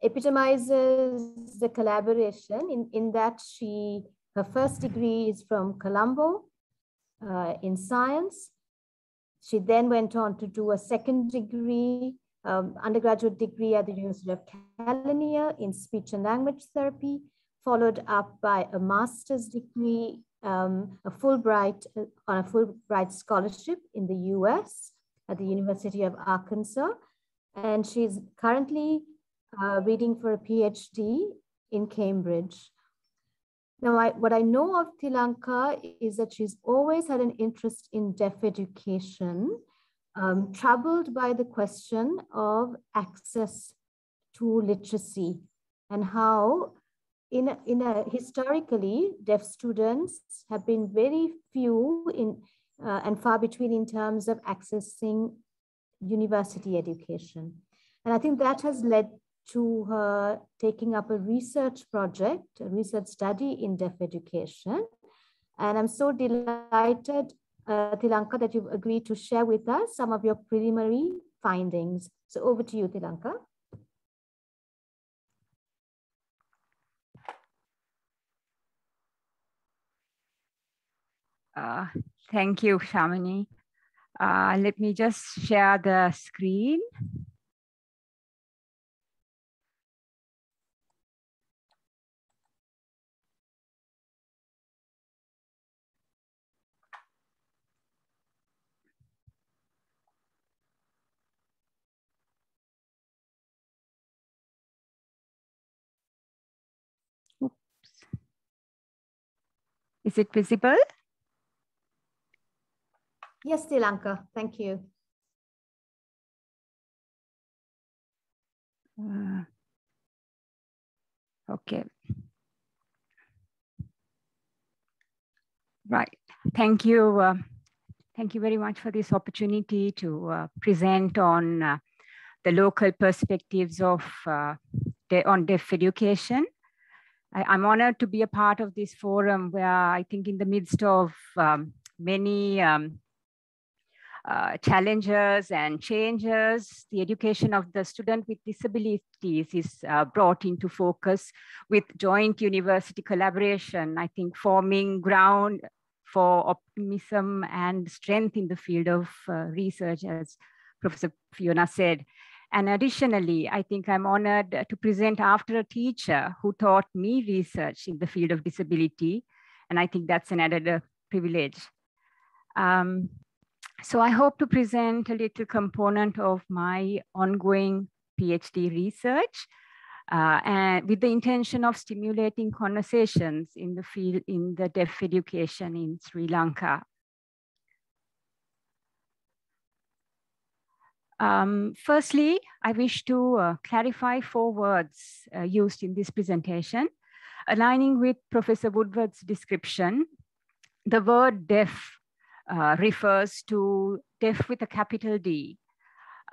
epitomizes the collaboration in that her first degree is from Colombo in science. She then went on to do a second degree, undergraduate degree at the University of California in speech and language therapy, followed up by a master's degree, on a Fulbright scholarship in the US at the University of Arkansas. And she's currently reading for a PhD in Cambridge. Now, what I know of Thilanka is that she's always had an interest in deaf education, troubled by the question of access to literacy and how historically, deaf students have been very few and far between in terms of accessing university education. And I think that has led to her taking up a research project, a research study in deaf education. And I'm so delighted, Thilanka, that you've agreed to share with us some of your preliminary findings. So over to you, Thilanka. Thank you, Shamini. Let me just share the screen. Oops. Is it visible? Yes, Thilanka, thank you. Okay. Right. Thank you. Thank you very much for this opportunity to present on the local perspectives of on deaf education. I'm honored to be a part of this forum where I think in the midst of many challenges and changes, the education of the student with disabilities is brought into focus with joint university collaboration, I think forming ground for optimism and strength in the field of research, as Professor Fiona said. And additionally, I think I'm honored to present after a teacher who taught me research in the field of disability. And I think that's an added privilege. So I hope to present a little component of my ongoing PhD research and with the intention of stimulating conversations in the field in the deaf education in Sri Lanka. Firstly, I wish to clarify 4 words used in this presentation. Aligning with Professor Woodward's description, the word deaf refers to deaf with a capital D.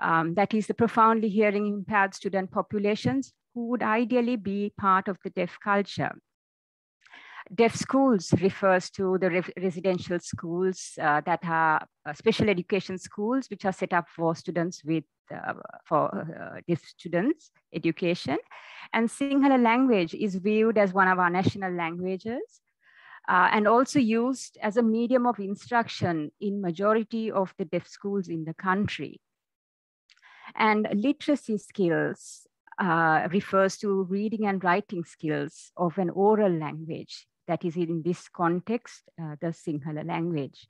That is the profoundly hearing impaired student populations who would ideally be part of the deaf culture. Deaf schools refers to the residential schools that are special education schools, which are set up for students with deaf students education. And Sinhala language is viewed as one of our national languages and also used as a medium of instruction in majority of the deaf schools in the country. And literacy skills refers to reading and writing skills of an oral language. That is in this context, the Sinhala language.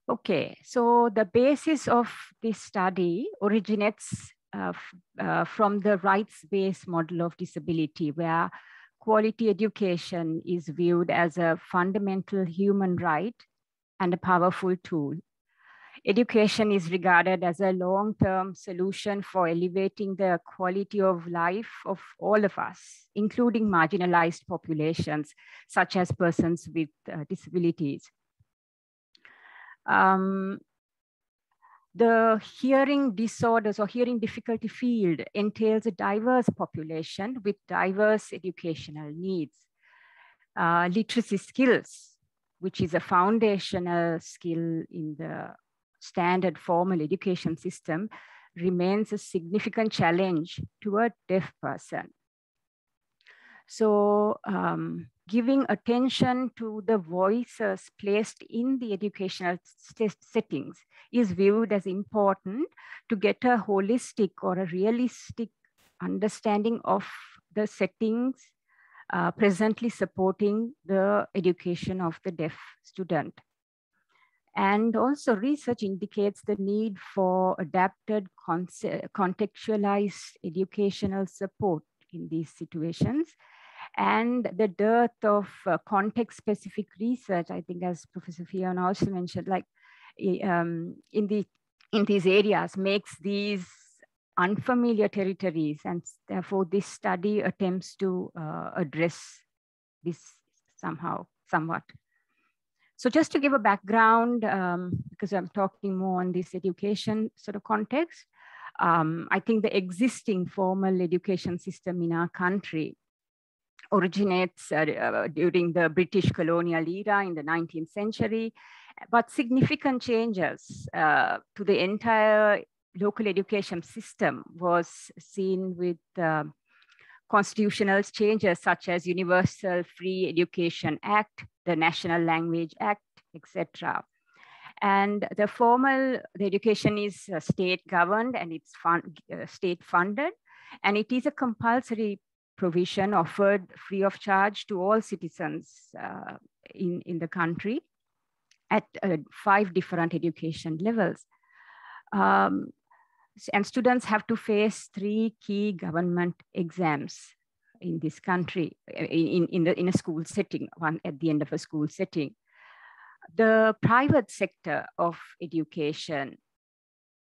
Okay, so the basis of this study originates from the rights-based model of disability, where quality education is viewed as a fundamental human right and a powerful tool. Education is regarded as a long-term solution for elevating the quality of life of all of us, including marginalized populations, such as persons with disabilities. The hearing disorders or hearing difficulty field entails a diverse population with diverse educational needs. Literacy skills, which is a foundational skill in the standard formal education system remains a significant challenge to a deaf person. So giving attention to the voices placed in the educational settings is viewed as important to get a holistic or a realistic understanding of the settings presently supporting the education of the deaf student. And also research indicates the need for adapted contextualized educational support in these situations. And the dearth of context-specific research, I think, as Professor Fiona also mentioned, like in these areas makes these unfamiliar territories, and therefore this study attempts to address this somewhat. So just to give a background, because I'm talking more on this education sort of context, I think the existing formal education system in our country originates during the British colonial era in the 19th century, but significant changes to the entire local education system was seen with constitutional changes such as Universal Free Education Act, the National Language Act, etc. And the education is state governed and it's state funded, and it is a compulsory provision offered free of charge to all citizens in the country at 5 different education levels. And students have to face 3 key government exams in this country, in a school setting, one at the end of a school setting. The private sector of education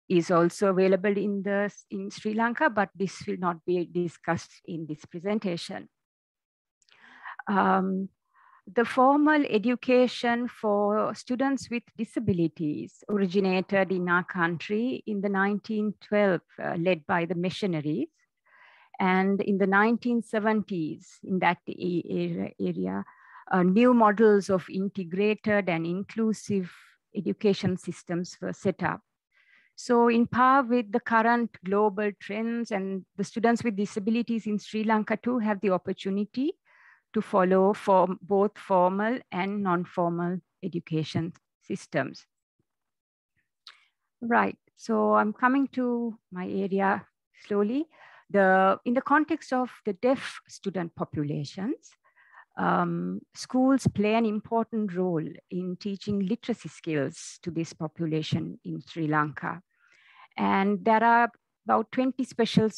is also available in Sri Lanka, but this will not be discussed in this presentation. The formal education for students with disabilities originated in our country in the 1912, led by the missionaries. And in the 1970s, in that area, new models of integrated and inclusive education systems were set up. So in par with the current global trends, and the students with disabilities in Sri Lanka too have the opportunity to follow both formal and non-formal education systems. Right, so I'm coming to my area slowly. In the context of the deaf student populations, schools play an important role in teaching literacy skills to this population in Sri Lanka. And there are about 20 special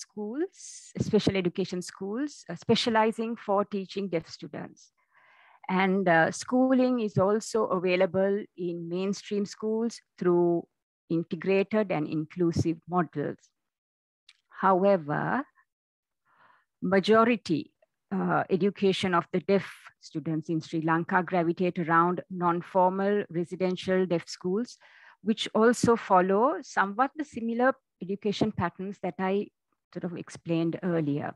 education schools, specializing for teaching deaf students. And schooling is also available in mainstream schools through integrated and inclusive models. However, majority education of the deaf students in Sri Lanka gravitate around non-formal residential deaf schools, which also follow somewhat the similar education patterns that I sort of explained earlier.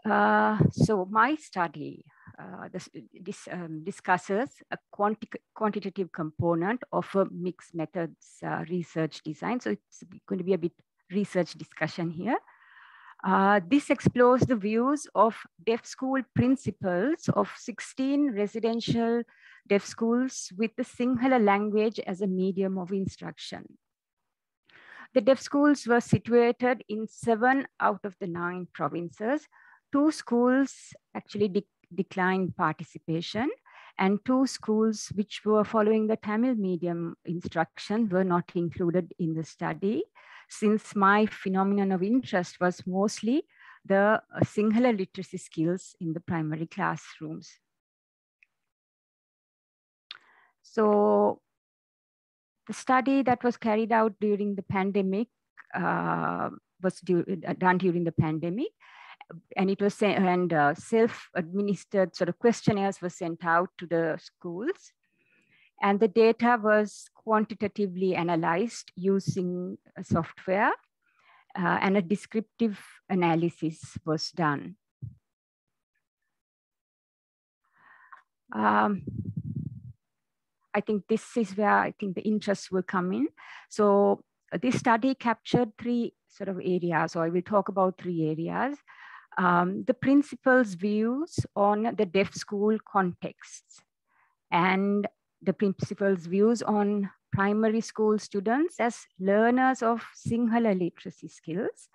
So my study discusses a quantitative component of a mixed methods research design. So it's going to be a bit research discussion here. This explores the views of deaf school principals of 16 residential deaf schools with the Sinhala language as a medium of instruction. The deaf schools were situated in 7 out of the 9 provinces. 2 schools actually declined participation, and 2 schools which were following the Tamil medium instruction were not included in the study, since my phenomenon of interest was mostly the Sinhala literacy skills in the primary classrooms. So the study that was carried out during the pandemic was done during the pandemic, and it was self-administered sort of questionnaires were sent out to the schools, and the data was quantitatively analyzed using a software, and a descriptive analysis was done. I think this is where I think the interest will come in. So this study captured three sort of areas, or I will talk about three areas. The principal's views on the deaf school context, and the principal's views on primary school students as learners of Sinhala literacy skills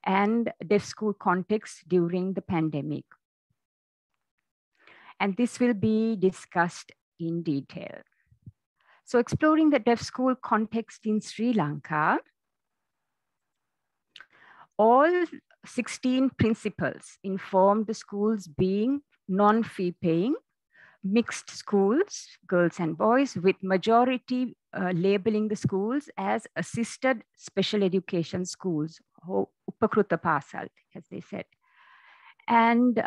and deaf school context during the pandemic. And this will be discussed in detail. So exploring the deaf school context in Sri Lanka, all 16 principals informed the schools being non-fee paying, mixed schools, girls and boys, with majority labeling the schools as assisted special education schools, Upakruta Pasal, as they said. And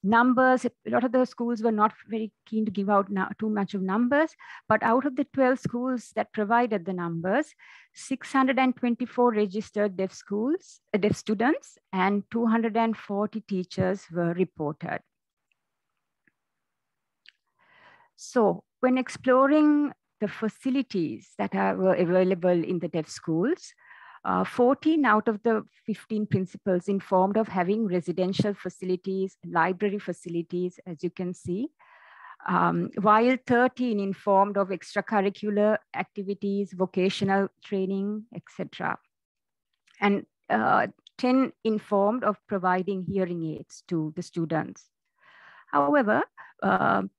numbers, a lot of the schools were not very keen to give out too much of numbers, but out of the 12 schools that provided the numbers, 624 registered deaf students and 240 teachers were reported. So when exploring the facilities that were available in the deaf schools, 14 out of the 15 principals informed of having residential facilities, library facilities, as you can see, while 13 informed of extracurricular activities, vocational training, etc. And 10 informed of providing hearing aids to the students. However,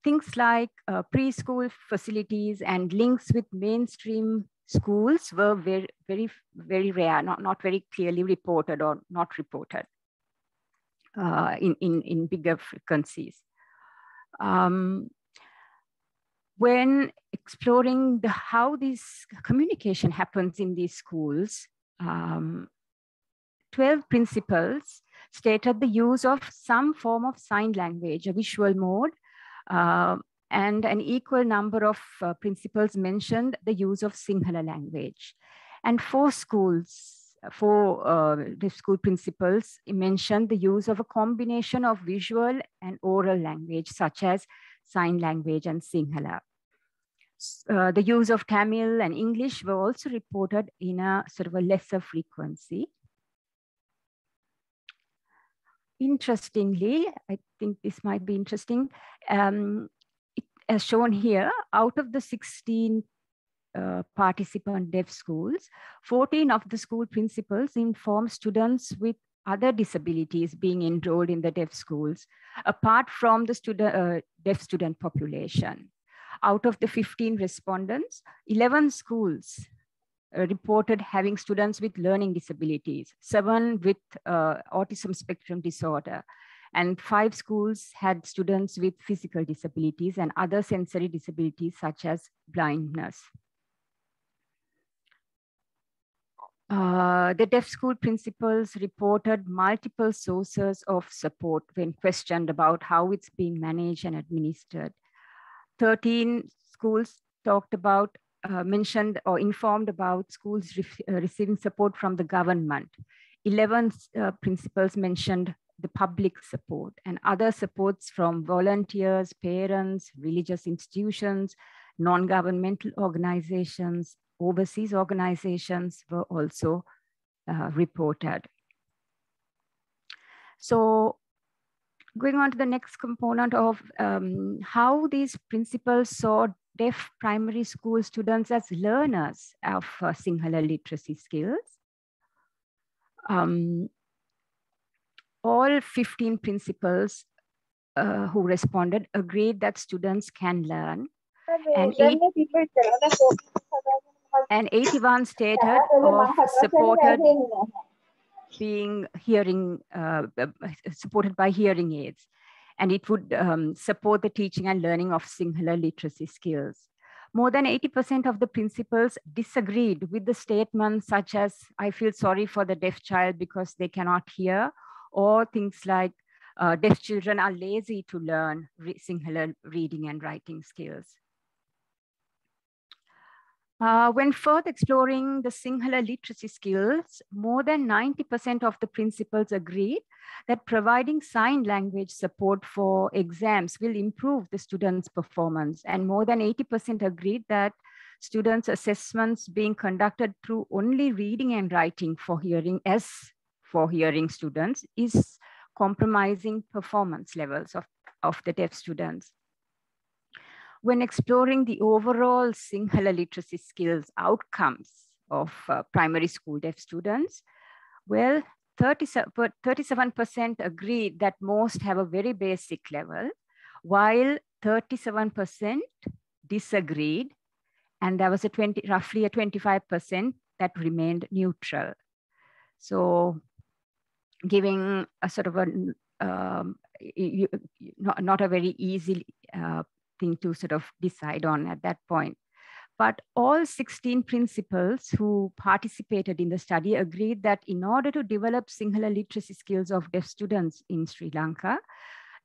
things like preschool facilities and links with mainstream schools were very, very, very rare, not very clearly reported or not reported in bigger frequencies. When exploring how this communication happens in these schools, 12 principals stated the use of some form of sign language, a visual mode, and an equal number of principals mentioned the use of Sinhala language. And four school principals mentioned the use of a combination of visual and oral language, such as sign language and Sinhala. The use of Tamil and English were also reported in a sort of a lesser frequency. Interestingly, I think this might be interesting, as shown here, out of the 16 participant deaf schools, 14 of the school principals informed students with other disabilities being enrolled in the deaf schools, apart from the deaf student population. Out of the 15 respondents, 11 schools reported having students with learning disabilities, 7 with autism spectrum disorder, and 5 schools had students with physical disabilities and other sensory disabilities such as blindness. The deaf school principals reported multiple sources of support when questioned about how it's being managed and administered. 13 schools talked about, mentioned or informed about schools receiving support from the government. 11 principals mentioned the public support, and other supports from volunteers, parents, religious institutions, non-governmental organizations, overseas organizations were also reported. So going on to the next component of how these principals saw deaf primary school students as learners of Sinhala literacy skills. All 15 principals who responded agreed that students can learn, and 81 stated of supported being supported by hearing aids, and it would support the teaching and learning of Sinhala literacy skills. More than 80% of the principals disagreed with the statements such as, I feel sorry for the deaf child because they cannot hear, or things like deaf children are lazy to learn Sinhala reading and writing skills. When further exploring the Sinhala literacy skills, more than 90% of the principals agreed that providing sign language support for exams will improve the students' performance. And more than 80% agreed that students' assessments being conducted through only reading and writing for hearing students is compromising performance levels of the deaf students. When exploring the overall Sinhala literacy skills outcomes of primary school deaf students, well, 37% agreed that most have a very basic level, while 37% disagreed, and there was roughly a 25% that remained neutral. So giving a sort of a, not a very easy thing to sort of decide on at that point. But all 16 principals who participated in the study agreed that in order to develop Sinhala literacy skills of deaf students in Sri Lanka,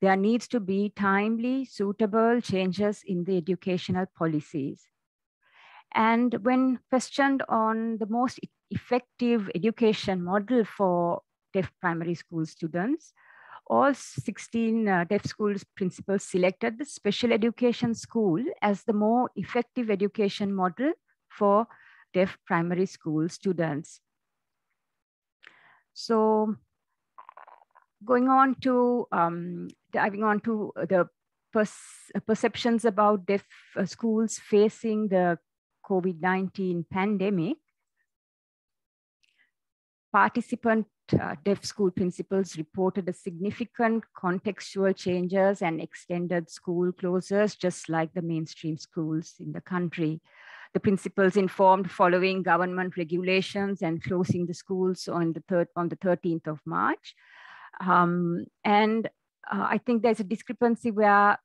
there needs to be timely, suitable changes in the educational policies. And when questioned on the most effective education model for deaf primary school students, all 16 deaf schools principals selected the special education school as the more effective education model for deaf primary school students. So going on to, diving on to the perceptions about deaf schools facing the COVID-19 pandemic, participant deaf school principals reported a significant contextual changes and extended school closures, just like the mainstream schools in the country. The principals informed following government regulations and closing the schools on the 13th of March. I think there's a discrepancy where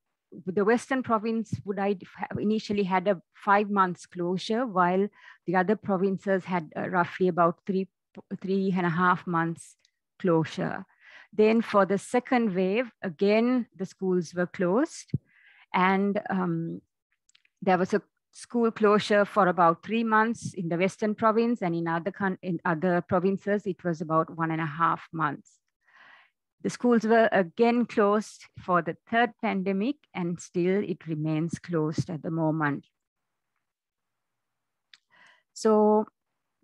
the Western province would have initially had a 5 months closure, while the other provinces had roughly about 3.5 months closure. Then for the second wave, again, the schools were closed, and there was a school closure for about 3 months in the Western province, and in other provinces, it was about 1.5 months. The schools were again closed for the third pandemic, and still it remains closed at the moment. So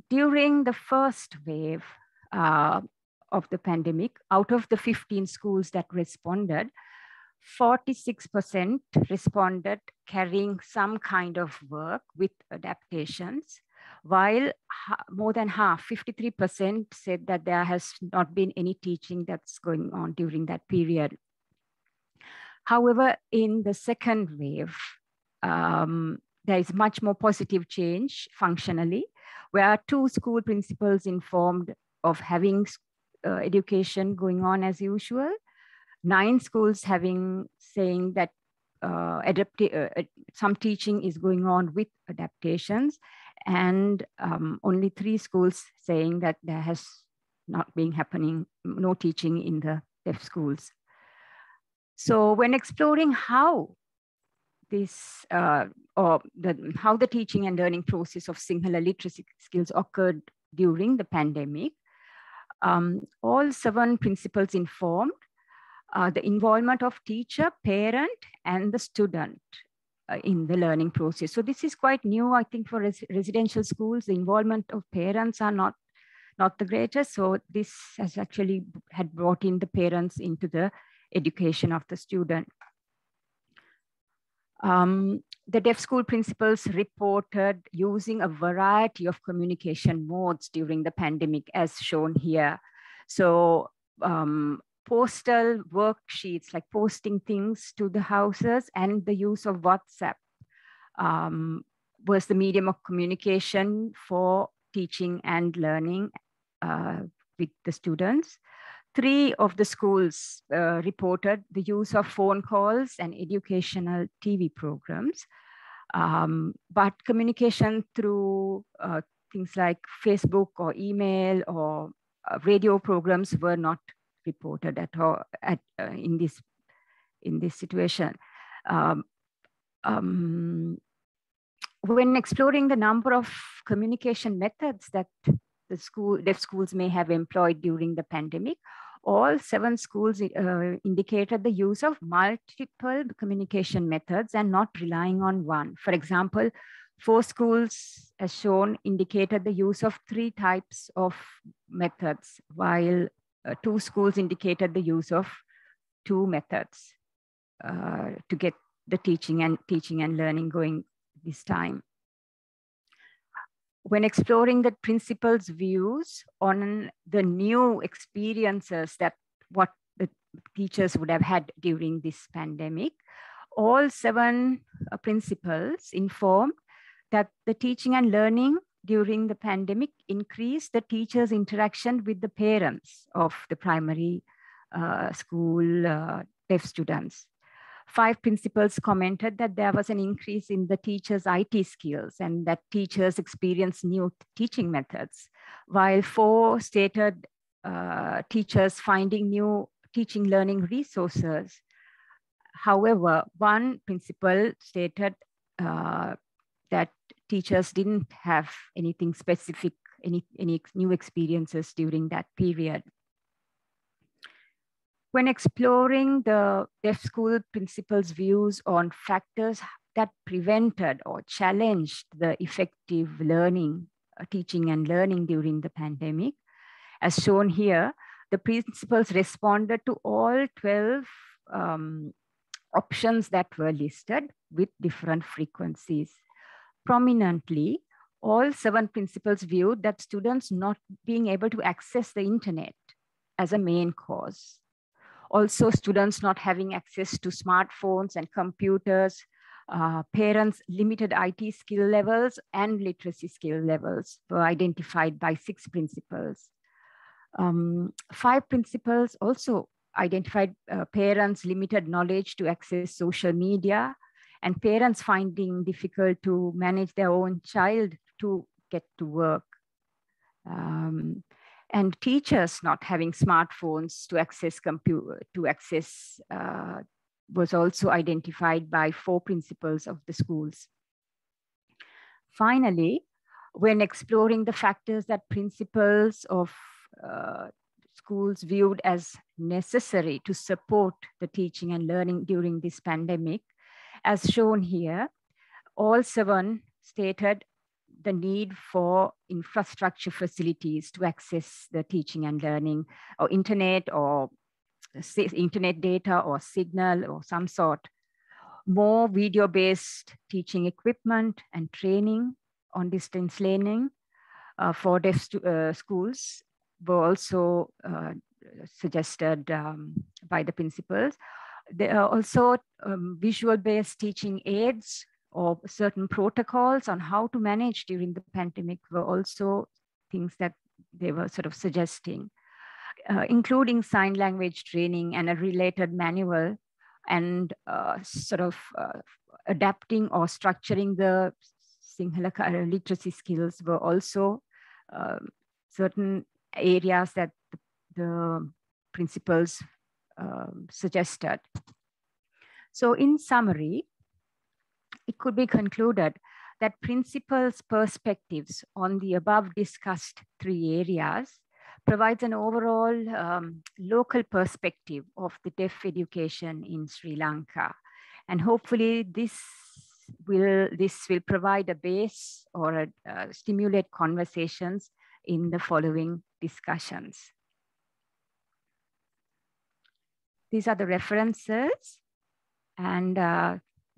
during the first wave of the pandemic, out of the 15 schools that responded, 46% responded carrying some kind of work with adaptations, while more than half, 53%, said that there has not been any teaching that's going on during that period. However, in the second wave, there is much more positive change functionally, where 2 school principals informed of having education going on as usual, 9 schools saying that some teaching is going on with adaptations, and only 3 schools saying that there has not been happening, no teaching in the deaf schools. So when exploring how this, how the teaching and learning process of Sinhala literacy skills occurred during the pandemic, all 7 principals informed the involvement of teacher, parent, and the student in the learning process. So this is quite new, I think, for residential schools. The involvement of parents are not the greatest. So this has actually had brought in the parents into the education of the student. The deaf school principals reported using a variety of communication modes during the pandemic, as shown here. So postal worksheets, like posting things to the houses, and the use of WhatsApp was the medium of communication for teaching and learning with the students. 3 of the schools reported the use of phone calls and educational TV programs, but communication through things like Facebook or email or radio programs were not reported at all in this situation. When exploring the number of communication methods that the deaf schools may have employed during the pandemic, all 7 schools indicated the use of multiple communication methods and not relying on one. For example, 4 schools, as shown, indicated the use of 3 types of methods, while 2 schools indicated the use of 2 methods to get the teaching and learning going this time. When exploring the principals' views on the new experiences that what the teachers would have had during this pandemic, all 7 principals informed that the teaching and learning during the pandemic increased the teachers' interaction with the parents of the primary school deaf students. 5 principals commented that there was an increase in the teachers' IT skills and that teachers experienced new teaching methods, while 4 stated teachers finding new teaching learning resources. However, 1 principal stated that teachers didn't have anything specific, any new experiences during that period. When exploring the deaf school principals' views on factors that prevented or challenged the effective learning, teaching and learning during the pandemic, as shown here, the principals responded to all 12 options that were listed with different frequencies. Prominently, all 7 principals viewed that students not being able to access the internet as a main cause. Also, students not having access to smartphones and computers, parents' limited IT skill levels and literacy skill levels were identified by 6 principals. 5 principals also identified parents' limited knowledge to access social media and parents finding difficult to manage their own child to get to work. And teachers not having smartphones to access was also identified by 4 principals of the schools. Finally, when exploring the factors that principals of schools viewed as necessary to support the teaching and learning during this pandemic, as shown here, all 7 stated the need for infrastructure facilities to access the teaching and learning, or internet data or signal or some sort. More video-based teaching equipment and training on distance learning for deaf schools were also suggested by the principals. There are also visual-based teaching aids or certain protocols on how to manage during the pandemic were also things that they were sort of suggesting, including sign language training and a related manual, and adapting or structuring the Sinhala literacy skills were also certain areas that the principals suggested. So in summary, it could be concluded that principals' perspectives on the above discussed 3 areas provides an overall local perspective of the deaf education in Sri Lanka. And hopefully this will provide a base or stimulate conversations in the following discussions. These are the references and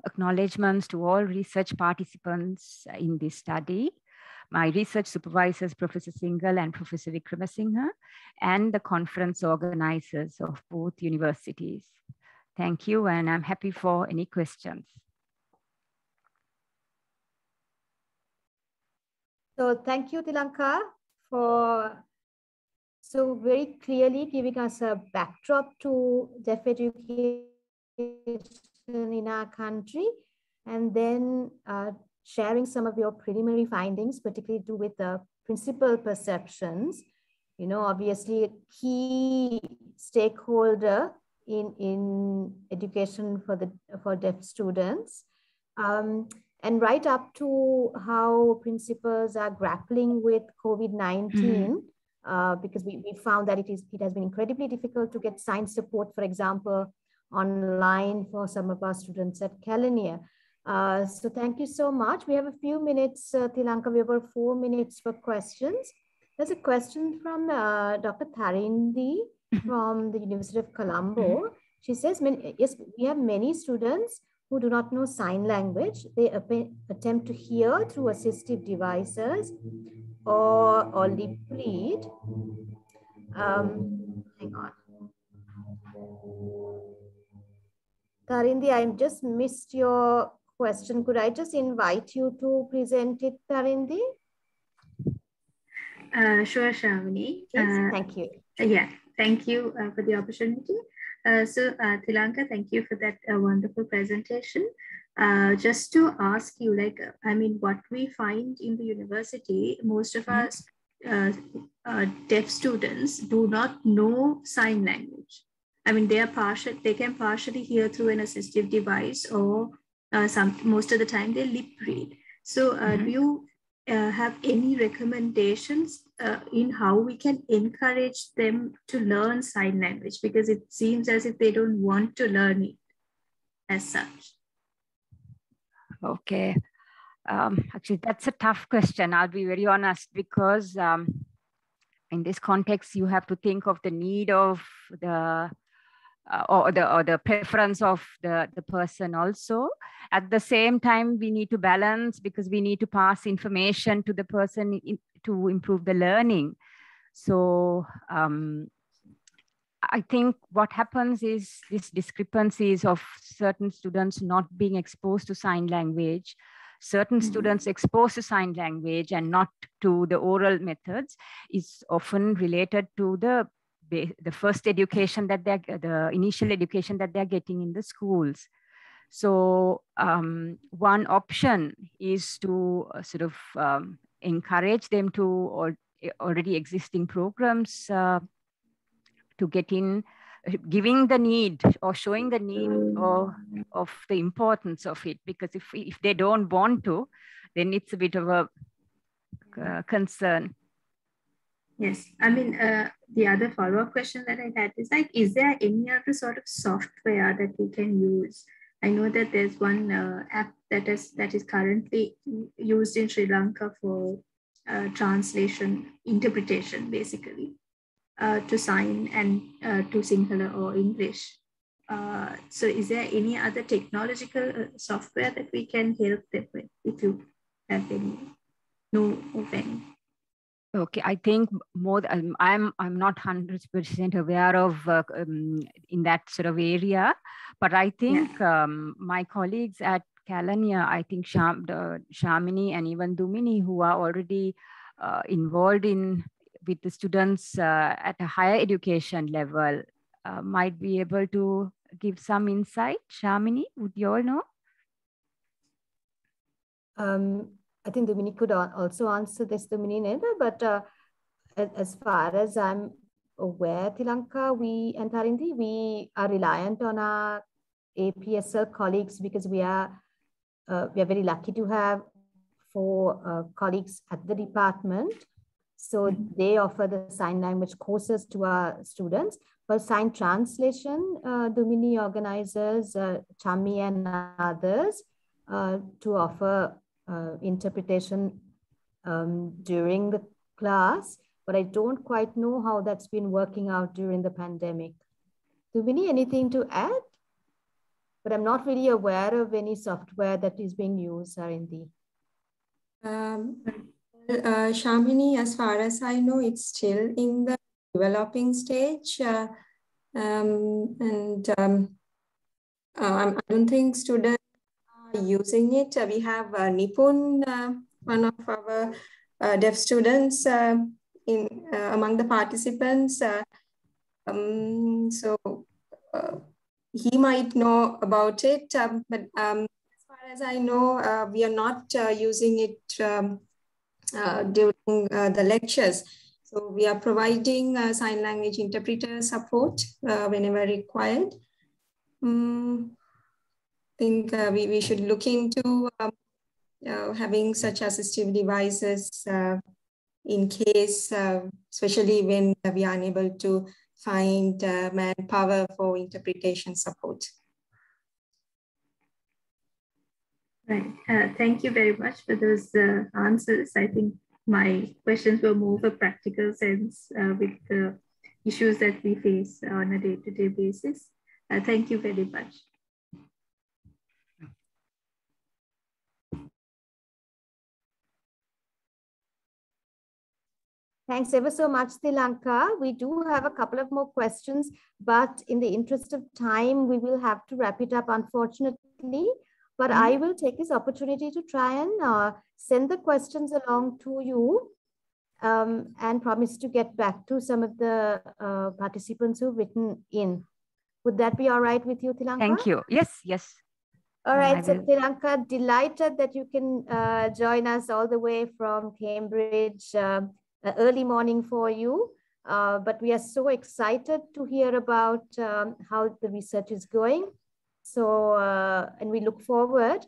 acknowledgements to all research participants in this study, my research supervisors, Professor Singhal and Professor Wijesinghe, and the conference organizers of both universities. Thank you, and I'm happy for any questions. So thank you, Thilanka, for so very clearly giving us a backdrop to deaf education in our country, and then sharing some of your preliminary findings, particularly to do with the principal perceptions. You know, obviously a key stakeholder in education for deaf students. and right up to how principals are grappling with COVID-19, because we found that it has been incredibly difficult to get science support, for example, online for some of our students at Kelaniya. So thank you so much. We have a few minutes, Thilanka. We have about 4 minutes for questions. There's a question from Dr. Tharindi from the University of Colombo. She says, yes, we have many students who do not know sign language. They attempt to hear through assistive devices or lip read. Hang on. Tharindi, I just missed your question. Could I just invite you to present it, Tharindi? Sure, Shamini. Yes, thank you. Yeah, thank you for the opportunity. So Thilanka, thank you for that wonderful presentation. Just to ask you, like, I mean, what we find in the university, most of us deaf students do not know sign language. I mean, they can partially hear through an assistive device, or most of the time they lip read. So do you have any recommendations in how we can encourage them to learn sign language? Because it seems as if they don't want to learn it as such. Okay. Actually, that's a tough question. I'll be very honest, because in this context, you have to think of the need of the or the preference of the person also. At the same time, we need to balance, because we need to pass information to the person to improve the learning. So I think what happens is these discrepancies of certain students not being exposed to sign language, certain students exposed to sign language and not to the oral methods, is often related to the first education that the initial education that they're getting in the schools. So one option is to sort of encourage them to already existing programs to get in, giving the need or showing the need of the importance of it. Because if they don't want to, then it's a bit of a concern. Yes, I mean, the other follow-up question that I had is, like, is there any other sort of software that we can use? I know that there's one app that is currently used in Sri Lanka for translation, interpretation, basically, to sign and to Sinhala or English. So is there any other technological software that we can help them with, if you have any, know of any? Okay, I think more. I'm not 100% aware of in that sort of area, but I think my colleagues at Kelaniya, I think Shamini and even Dumini, who are already involved with the students at a higher education level, might be able to give some insight. Shamini, would you all know? I think Dumini could also answer this, Dumini, but as far as I'm aware, Thilanka, and Tharindi, we are reliant on our APSL colleagues, because we are very lucky to have 4 colleagues at the department. So they offer the sign language courses to our students. For sign translation, Dumini organizes Chami and others to offer interpretation during the class, but I don't quite know how that's been working out during the pandemic. Dumini, anything to add? But I'm not really aware of any software that is being used, Tharindi. Shamini, as far as I know, it's still in the developing stage. I don't think students are using it. We have Nipun, one of our deaf students among the participants. He might know about it, but as far as I know, we are not using it during the lectures. So we are providing sign language interpreter support whenever required. I think we should look into having such assistive devices in case, especially when we are unable to find manpower for interpretation support. Right. Thank you very much for those answers. I think my questions were more of a practical sense with the issues that we face on a day-to-day basis. Thank you very much. Thanks ever so much, Thilanka. We do have a couple of more questions, but in the interest of time, we will have to wrap it up, unfortunately. But I will take this opportunity to try and send the questions along to you and promise to get back to some of the participants who've written in. Would that be all right with you, Thilanka? Thank you. Yes, yes. All right, so Thilanka, delighted that you can join us all the way from Cambridge. Early morning for you, but we are so excited to hear about how the research is going. So, and we look forward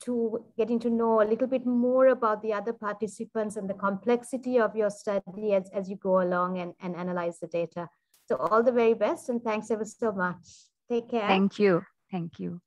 to getting to know a little bit more about the other participants and the complexity of your study as you go along and analyze the data. So all the very best and thanks ever so much. Take care. Thank you. Thank you.